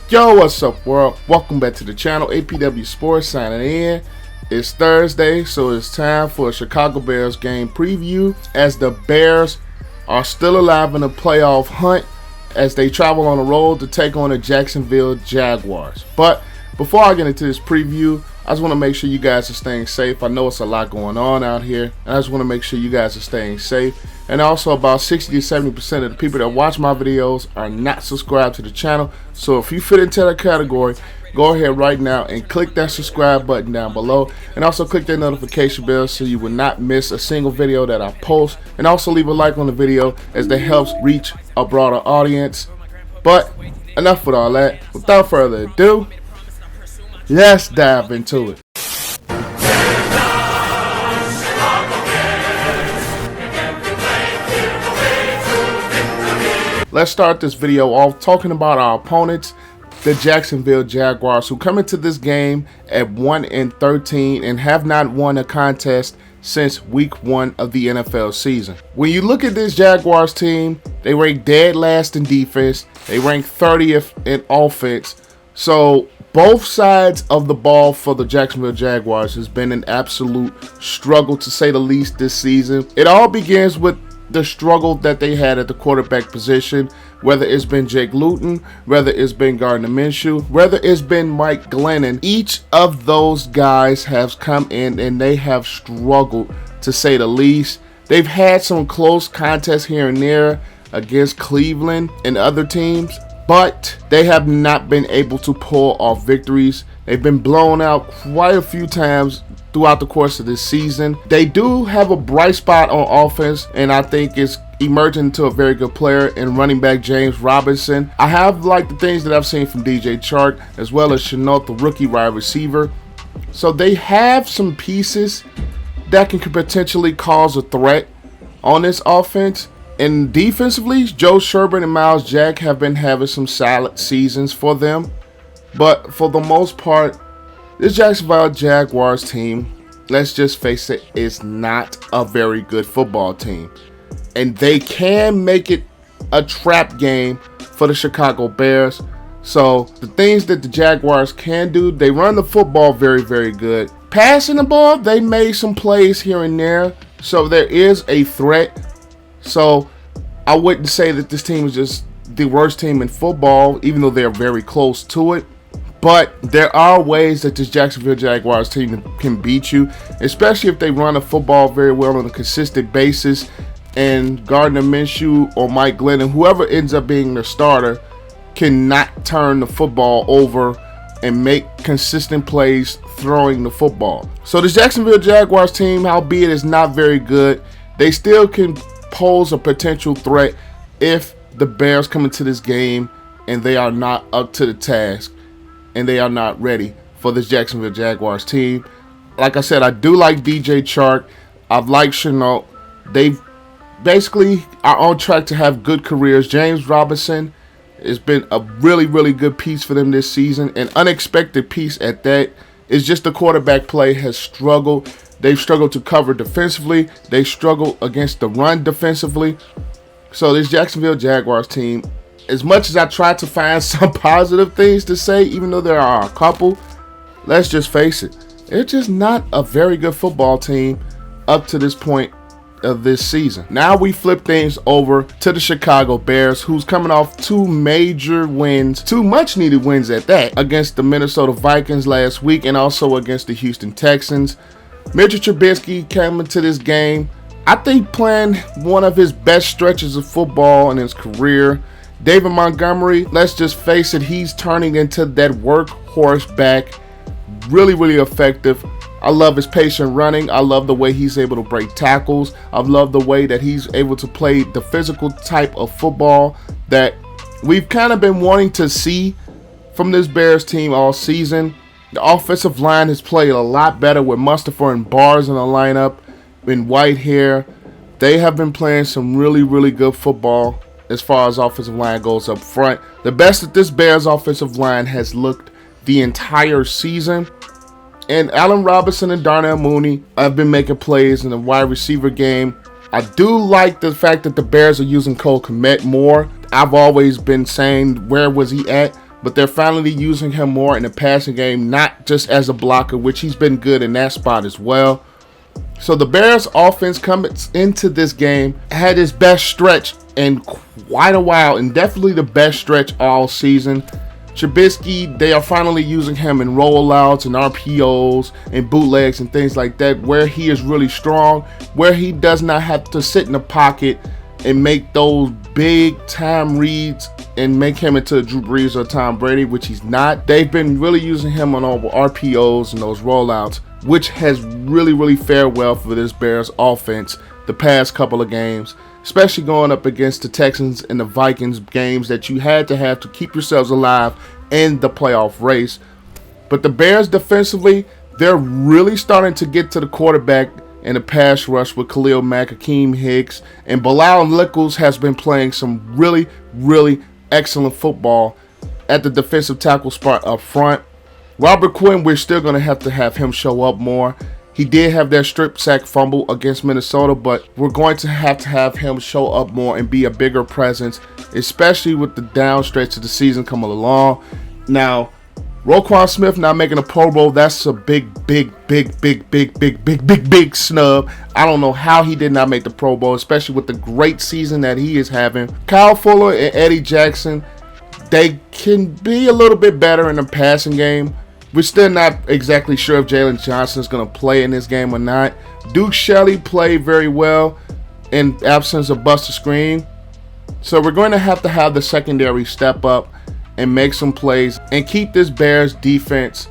Yo, what's up, world? Welcome back to the channel. APW Sports signing in. It's Thursday, so it's time for a Chicago Bears game preview as the Bears are still alive in the playoff hunt as they travel on the road to take on the Jacksonville Jaguars. But before I get into this preview, I just want to make sure you guys are staying safe. I know it's a lot going on out here, and I just want to make sure you guys are staying safe. And also, about 60 to 70% of the people that watch my videos are not subscribed to the channel. So if you fit into that category, go ahead right now and click that subscribe button down below. And also click that notification bell so you will not miss a single video that I post. And also leave a like on the video as that helps reach a broader audience. But enough with all that. Without further ado, let's dive into it. Let's start this video off talking about our opponents, the Jacksonville Jaguars, who come into this game at 1-13 and have not won a contest since week 1 of the NFL season. When you look at this Jaguars team, they rank dead last in defense, they rank 30th in offense. So both sides of the ball for the Jacksonville Jaguars has been an absolute struggle, to say the least, this season. It all begins with the struggle that they had at the quarterback position, whether it's been Jake Luton, whether it's been Gardner Minshew, whether it's been Mike Glennon. Each of those guys have come in and they have struggled, to say the least. They've had some close contests here and there against Cleveland and other teams, but they have not been able to pull off victories. They've been blown out quite a few times throughout the course of this season. They do have a bright spot on offense, and I think it's emerging into a very good player in running back James Robinson. I have liked the things that I've seen from DJ Chark, as well as Shenault, the rookie wide receiver. So they have some pieces that can potentially cause a threat on this offense. And defensively, Joe Sherbert and Miles Jack have been having some solid seasons for them. But for the most part, this Jacksonville Jaguars team, let's just face it, is not a very good football team. And they can make it a trap game for the Chicago Bears. So the things that the Jaguars can do, they run the football very, very good. Passing the ball, they made some plays here and there. So there is a threat. So I wouldn't say that this team is just the worst team in football, even though they're very close to it. But there are ways that this Jacksonville Jaguars team can beat you, especially if they run the football very well on a consistent basis. And Gardner Minshew or Mike Glennon, whoever ends up being the starter, cannot turn the football over and make consistent plays throwing the football. So the Jacksonville Jaguars team, albeit is not very good, they still can pose a potential threat if the Bears come into this game and they are not up to the task and they are not ready for this Jacksonville Jaguars team. Like I said, I do like DJ Chark. I've liked Shenault. They basically are on track to have good careers. James Robinson has been a really, really good piece for them this season. An unexpected piece at that. It's just the quarterback play has struggled. They've struggled to cover defensively. They struggled against the run defensively. So this Jacksonville Jaguars team, as much as I try to find some positive things to say, even though there are a couple, let's just face it, they're just not a very good football team up to this point of this season. Now we flip things over to the Chicago Bears, who's coming off two major wins, two much needed wins at that, against the Minnesota Vikings last week and also against the Houston Texans. Mitch Trubisky came into this game, I think, playing one of his best stretches of football in his career. David Montgomery, let's just face it, he's turning into that workhorse back. Really, really effective. I love his patient running. I love the way he's able to break tackles. I love the way that he's able to play the physical type of football that we've kind of been wanting to see from this Bears team all season. The offensive line has played a lot better with Mustafa and Bars in the lineup, in Whitehair. They have been playing some really, really good football as far as offensive line goes up front. The best that this Bears offensive line has looked the entire season. And Allen Robinson and Darnell Mooney have been making plays in the wide receiver game. I do like the fact that the Bears are using Kmet more. I've always been saying, where was he at? but they're finally using him more in the passing game, not just as a blocker, which he's been good in that spot as well. So the Bears offense coming into this game had its best stretch in quite a while, and definitely the best stretch all season. Trubisky, they are finally using him in rollouts and RPOs and bootlegs and things like that, where he is really strong, where he does not have to sit in the pocket and make those big time reads and make him into a Drew Brees or Tom Brady, which he's not. They've been really using him on all RPOs and those rollouts, which has really fared well for this Bears offense the past couple of games, especially going up against the Texans and the Vikings, games that you had to have to keep yourselves alive in the playoff race. But the Bears defensively, they're really starting to get to the quarterback in the pass rush with Khalil, Mack, Akiem, Hicks, and Bilal Nichols has been playing some really excellent football at the defensive tackle spot up front. Robert Quinn, we're still going to have him show up more. He did have that strip sack fumble against Minnesota, but we're going to have him show up more and be a bigger presence, especially with the down stretch of the season coming along. Now, Roquan Smith not making a Pro Bowl, that's a big snub. I don't know how he did not make the Pro Bowl, especially with the great season that he is having. Kyle Fuller and Eddie Jackson, they can be a little bit better in the passing game. We're still not exactly sure if Jalen Johnson is going to play in this game or not. Duke Shelley played very well in absence of Buster Screen. So we're going to have the secondary step up and make some plays and keep this Bears defense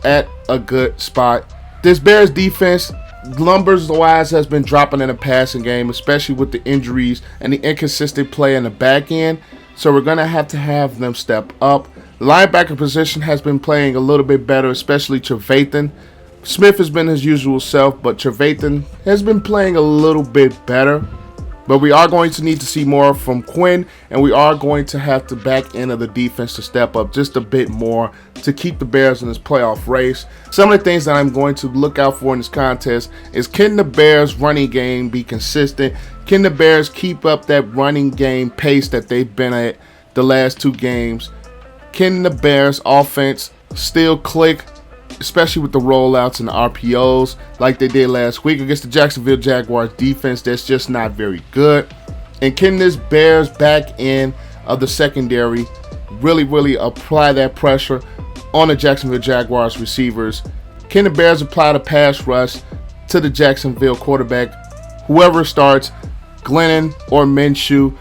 at a good spot. This Bears defense, numbers-wise, has been dropping in the passing game, especially with the injuries and the inconsistent play in the back end. So we're going to have them step up. The linebacker position has been playing a little bit better, especially Trevathan. Smith has been his usual self, but Trevathan has been playing a little bit better. But we are going to need to see more from Quinn, and we are going to have the back end of the defense to step up just a bit more to keep the Bears in this playoff race. Some of the things that I'm going to look out for in this contest is, can the Bears running game be consistent? Can the Bears keep up that running game pace that they've been at the last two games? Can the Bears offense still click, especially with the rollouts and the RPOs like they did last week against the Jacksonville Jaguars defense that's just not very good? And can this Bears back end of the secondary really apply that pressure on the Jacksonville Jaguars receivers? Can the Bears apply the pass rush to the Jacksonville quarterback, whoever starts, Glennon or Minshew?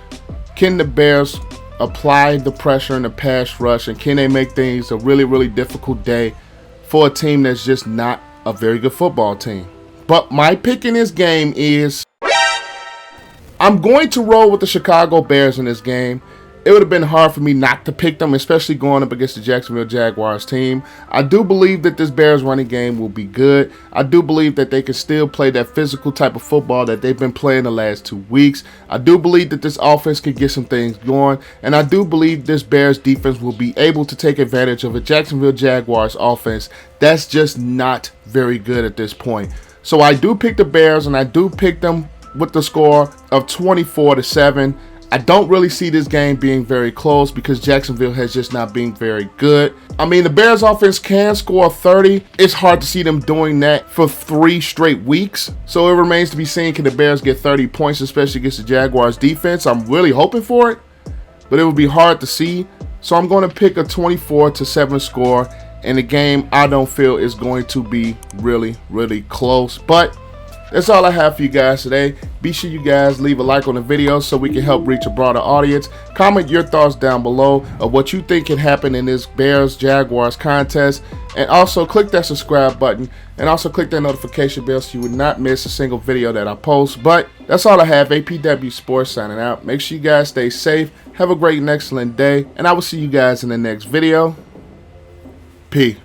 Can the Bears apply the pressure in the pass rush, and can they make things a really difficult day for a team that's just not a very good football team? But my pick in this game is, I'm going to roll with the Chicago Bears in this game. It would have been hard for me not to pick them, especially going up against the Jacksonville Jaguars team. I do believe that this Bears running game will be good. I do believe that they can still play that physical type of football that they've been playing the last 2 weeks. I do believe that this offense can get some things going, and I do believe this Bears defense will be able to take advantage of a Jacksonville Jaguars offense that's just not very good at this point. So I do pick the Bears, and I do pick them with the score of 24-7. I don't really see this game being very close because Jacksonville has just not been very good. I mean, the Bears offense can score 30. It's hard to see them doing that for 3 straight weeks. So it remains to be seen, can the Bears get 30 points, especially against the Jaguars defense? I'm really hoping for it, but it would be hard to see. So I'm going to pick a 24-7 score, and the game I don't feel is going to be really close. But that's all I have for you guys today. Be sure you guys leave a like on the video so we can help reach a broader audience. Comment your thoughts down below of what you think can happen in this Bears-Jaguars contest. And also click that subscribe button. And also click that notification bell so you would not miss a single video that I post. But that's all I have. APW Sports signing out. Make sure you guys stay safe. Have a great and excellent day. And I will see you guys in the next video. Peace.